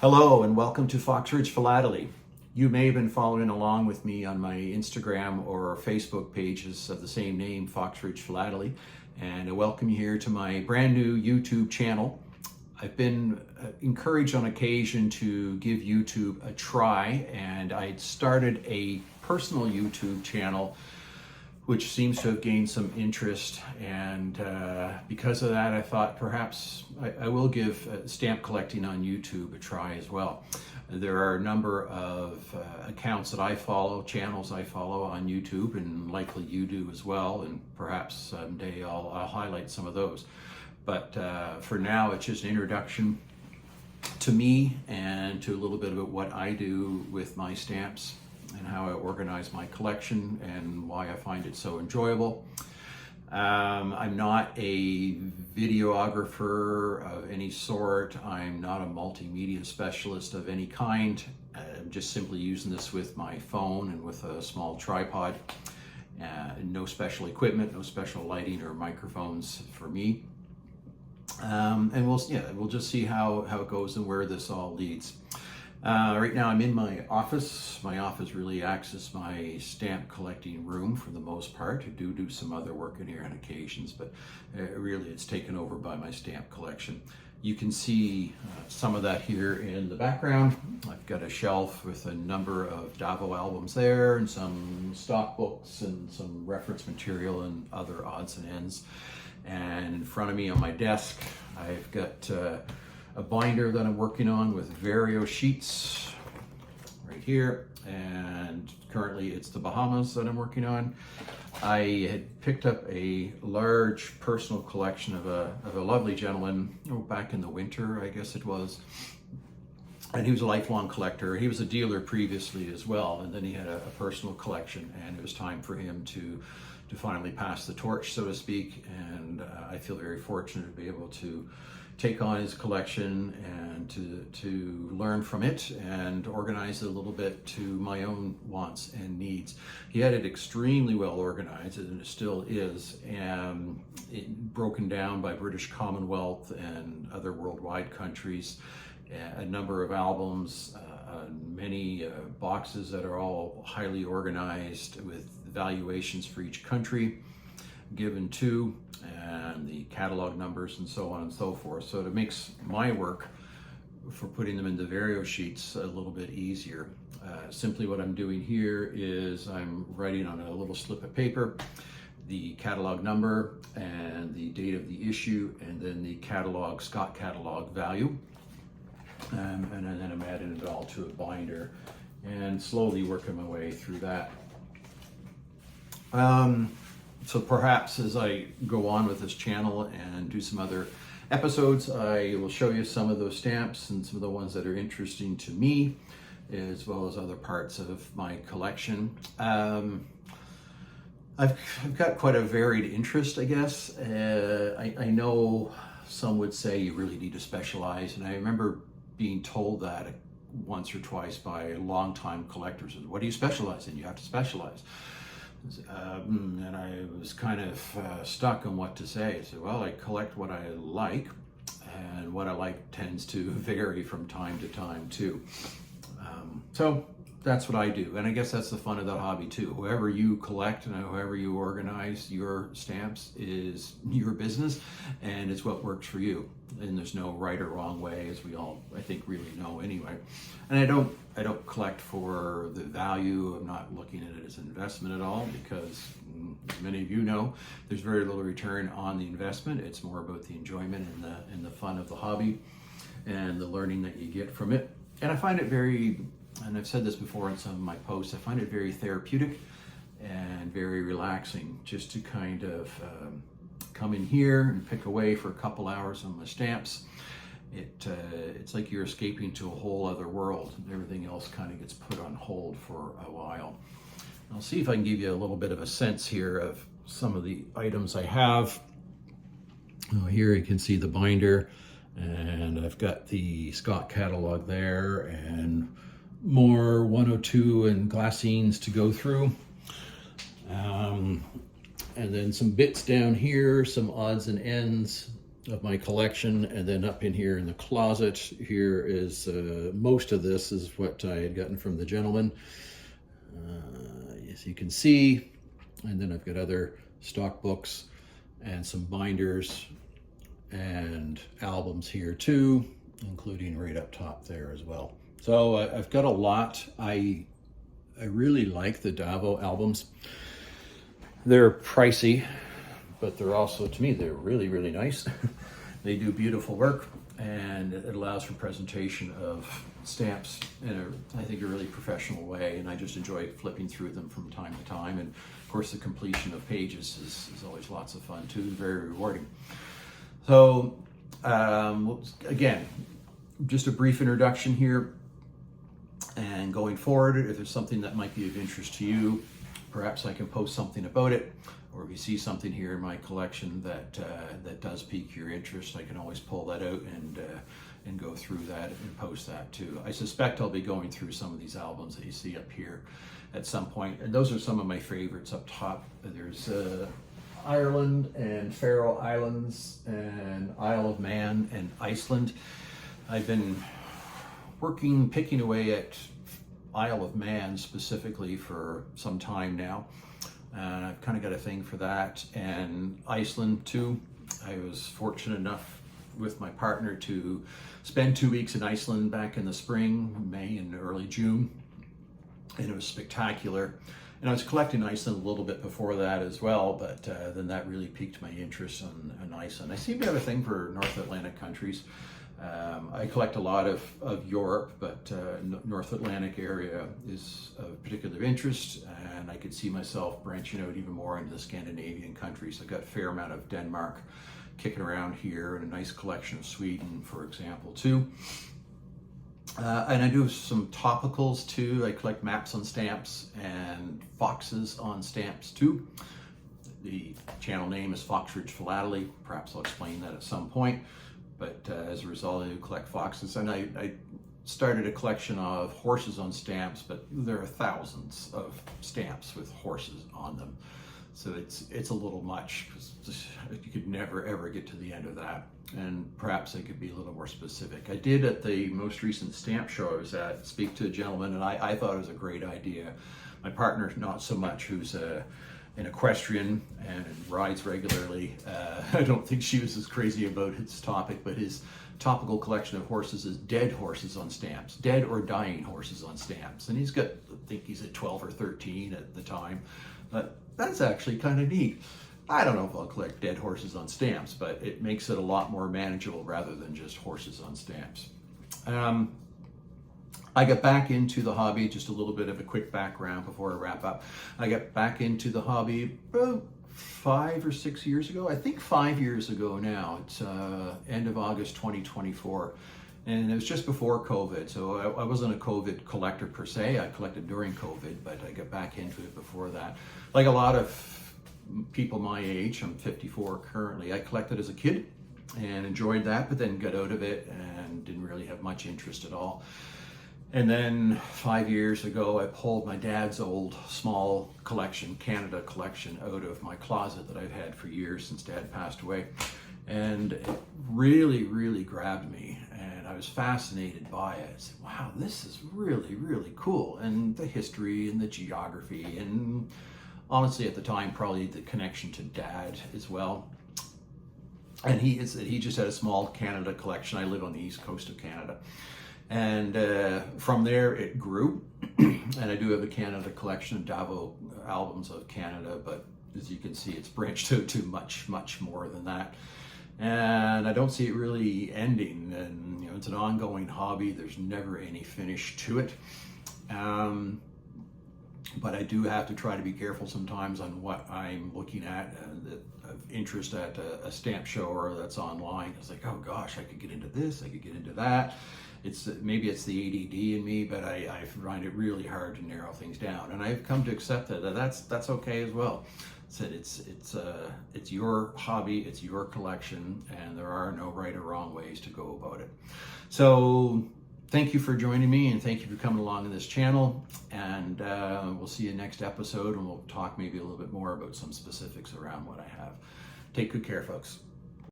Hello and welcome to Foxridge Philately. You may have been following along with me on my Instagram or Facebook pages of the same name, Foxridge Philately, and I welcome you here to my brand new YouTube channel. I've been encouraged on occasion to give YouTube a try, and I started a personal YouTube channel which seems to have gained some interest, and because of that I thought perhaps I will give stamp collecting on YouTube a try as well. There are a number of accounts that I follow, channels I follow on YouTube, and likely you do as well, and perhaps someday I'll highlight some of those. But for now it's just an introduction to me and to a little bit about what I do with my stamps and how I organize my collection and why I find it so enjoyable. I'm not a videographer of any sort. I'm not a multimedia specialist of any kind. I'm just simply using this with my phone and with a small tripod. No special equipment, no special lighting or microphones for me. And we'll just see how it goes and where this all leads. Right now I'm in my office. My office really acts as my stamp collecting room for the most part. I do some other work in here on occasions, but really it's taken over by my stamp collection. You can see some of that here in the background. I've got a shelf with a number of Davo albums there, and some stock books and some reference material and other odds and ends. And in front of me on my desk I've got a binder that I'm working on with Vario sheets right here, and currently it's the Bahamas that I'm working on. I had picked up a large personal collection of a lovely gentleman back in the winter, I guess it was, and he was a lifelong collector. He was a dealer previously as well, and then he had a personal collection, and it was time for him to finally pass the torch, so to speak, and I feel very fortunate to be able to take on his collection and to learn from it and organize it a little bit to my own wants and needs. He had it extremely well organized, and it still is, and broken down by British Commonwealth and other worldwide countries, a number of albums, many boxes that are all highly organized with valuations for each country given to, and the catalog numbers and so on and so forth. So it makes my work for putting them into Vario sheets a little bit easier. Simply what I'm doing here is I'm writing on a little slip of paper the catalog number and the date of the issue, and then the catalog, Scott catalog value. And then I'm adding it all to a binder and slowly working my way through that. So perhaps as I go on with this channel and do some other episodes, I will show you some of those stamps and some of the ones that are interesting to me, as well as other parts of my collection. I've got quite a varied interest, I guess. I know some would say you really need to specialize, and I remember being told that once or twice by longtime collectors. What do you specialize in? You have to specialize. And I was kind of stuck on what to say. I said, well, I collect what I like, and what I like tends to vary from time to time too. So that's what I do, and I guess that's the fun of that hobby too. Whoever you collect and however you organize your stamps is your business, and it's what works for you. And there's no right or wrong way, as we all, I think, really know anyway. And I don't collect for the value. I'm not looking at it as an investment at all, because as many of you know, there's very little return on the investment. It's more about the enjoyment and the fun of the hobby and the learning that you get from it. And I find it very, and I've said this before in some of my posts, I find it very therapeutic and very relaxing just to kind of come in here and pick away for a couple hours on my stamps. It's like you're escaping to a whole other world, and everything else kind of gets put on hold for a while. I'll see if I can give you a little bit of a sense here of some of the items I have. Here you can see the binder, and I've got the Scott catalog there, and more 102 and glassines to go through. And then some bits down here, some odds and ends, of my collection. And then up in here in the closet, here is most of this is what I had gotten from the gentleman, as you can see. And then I've got other stock books and some binders and albums here too, including right up top there as well. So I've got a lot. I really like the Davo albums. They're pricey, but they're also, to me, they're really, really nice. They do beautiful work, and it allows for presentation of stamps in a, I think, a really professional way, and I just enjoy flipping through them from time to time. And of course, the completion of pages is always lots of fun too, very rewarding. So again, just a brief introduction here, and going forward, if there's something that might be of interest to you, perhaps I can post something about it, or if you see something here in my collection that does pique your interest, I can always pull that out and go through that and post that too. I suspect I'll be going through some of these albums that you see up here at some point, and those are some of my favorites up top. There's Ireland and Faroe Islands and Isle of Man and Iceland. I've been picking away at Isle of Man specifically for some time now. And I've kind of got a thing for that, and Iceland too. I was fortunate enough with my partner to spend 2 weeks in Iceland back in the spring, May and early June, and it was spectacular. And I was collecting Iceland a little bit before that as well, but then that really piqued my interest in Iceland. I seem to have a thing for North Atlantic countries. I collect a lot of Europe, but North Atlantic area is of particular interest, and I could see myself branching out even more into the Scandinavian countries. I've got a fair amount of Denmark kicking around here, and a nice collection of Sweden, for example, too. And I do some topicals too. I collect maps on stamps and foxes on stamps too. The channel name is Fox Ridge Philately. Perhaps I'll explain that at some point. But as a result, I do collect foxes, and I started a collection of horses on stamps, but there are thousands of stamps with horses on them. So it's a little much, because you could never ever get to the end of that. And perhaps I could be a little more specific. I did at the most recent stamp show I was at speak to a gentleman, and I thought it was a great idea. My partner, not so much, who's an equestrian and rides regularly. I don't think she was as crazy about his topic, but his topical collection of horses is dead horses on stamps, dead or dying horses on stamps. And he's got, I think he's at 12 or 13 at the time. But that's actually kind of neat. I don't know if I'll collect dead horses on stamps, but it makes it a lot more manageable rather than just horses on stamps. I got back into the hobby, just a little bit of a quick background before I wrap up. I got back into the hobby about 5 or 6 years ago. I think 5 years ago now. It's end of August 2024. And it was just before COVID. So I wasn't a COVID collector per se. I collected during COVID, but I got back into it before that. Like a lot of people my age, I'm 54 currently, I collected as a kid and enjoyed that, but then got out of it and didn't really have much interest at all. And then 5 years ago, I pulled my dad's old small collection, Canada collection, out of my closet that I've had for years since Dad passed away. And it really, really grabbed me. And I was fascinated by it. I said, wow, this is really, really cool. And the history and the geography. And honestly, at the time, probably the connection to Dad as well. And he just had a small Canada collection. I live on the east coast of Canada. And from there it grew, and I do have a Canada collection of Davo albums of Canada, but as you can see, it's branched out to much, much more than that. And I don't see it really ending, and you know, it's an ongoing hobby. There's never any finish to it. But I do have to try to be careful sometimes on what I'm looking at, of interest at a stamp show or that's online. It's like, oh gosh, I could get into this, I could get into that. Maybe it's the ADD in me, but I find it really hard to narrow things down. And I've come to accept that that's okay as well. So it's your hobby, it's your collection, and there are no right or wrong ways to go about it. So thank you for joining me, and thank you for coming along in this channel. And we'll see you next episode, and we'll talk maybe a little bit more about some specifics around what I have. Take good care, folks.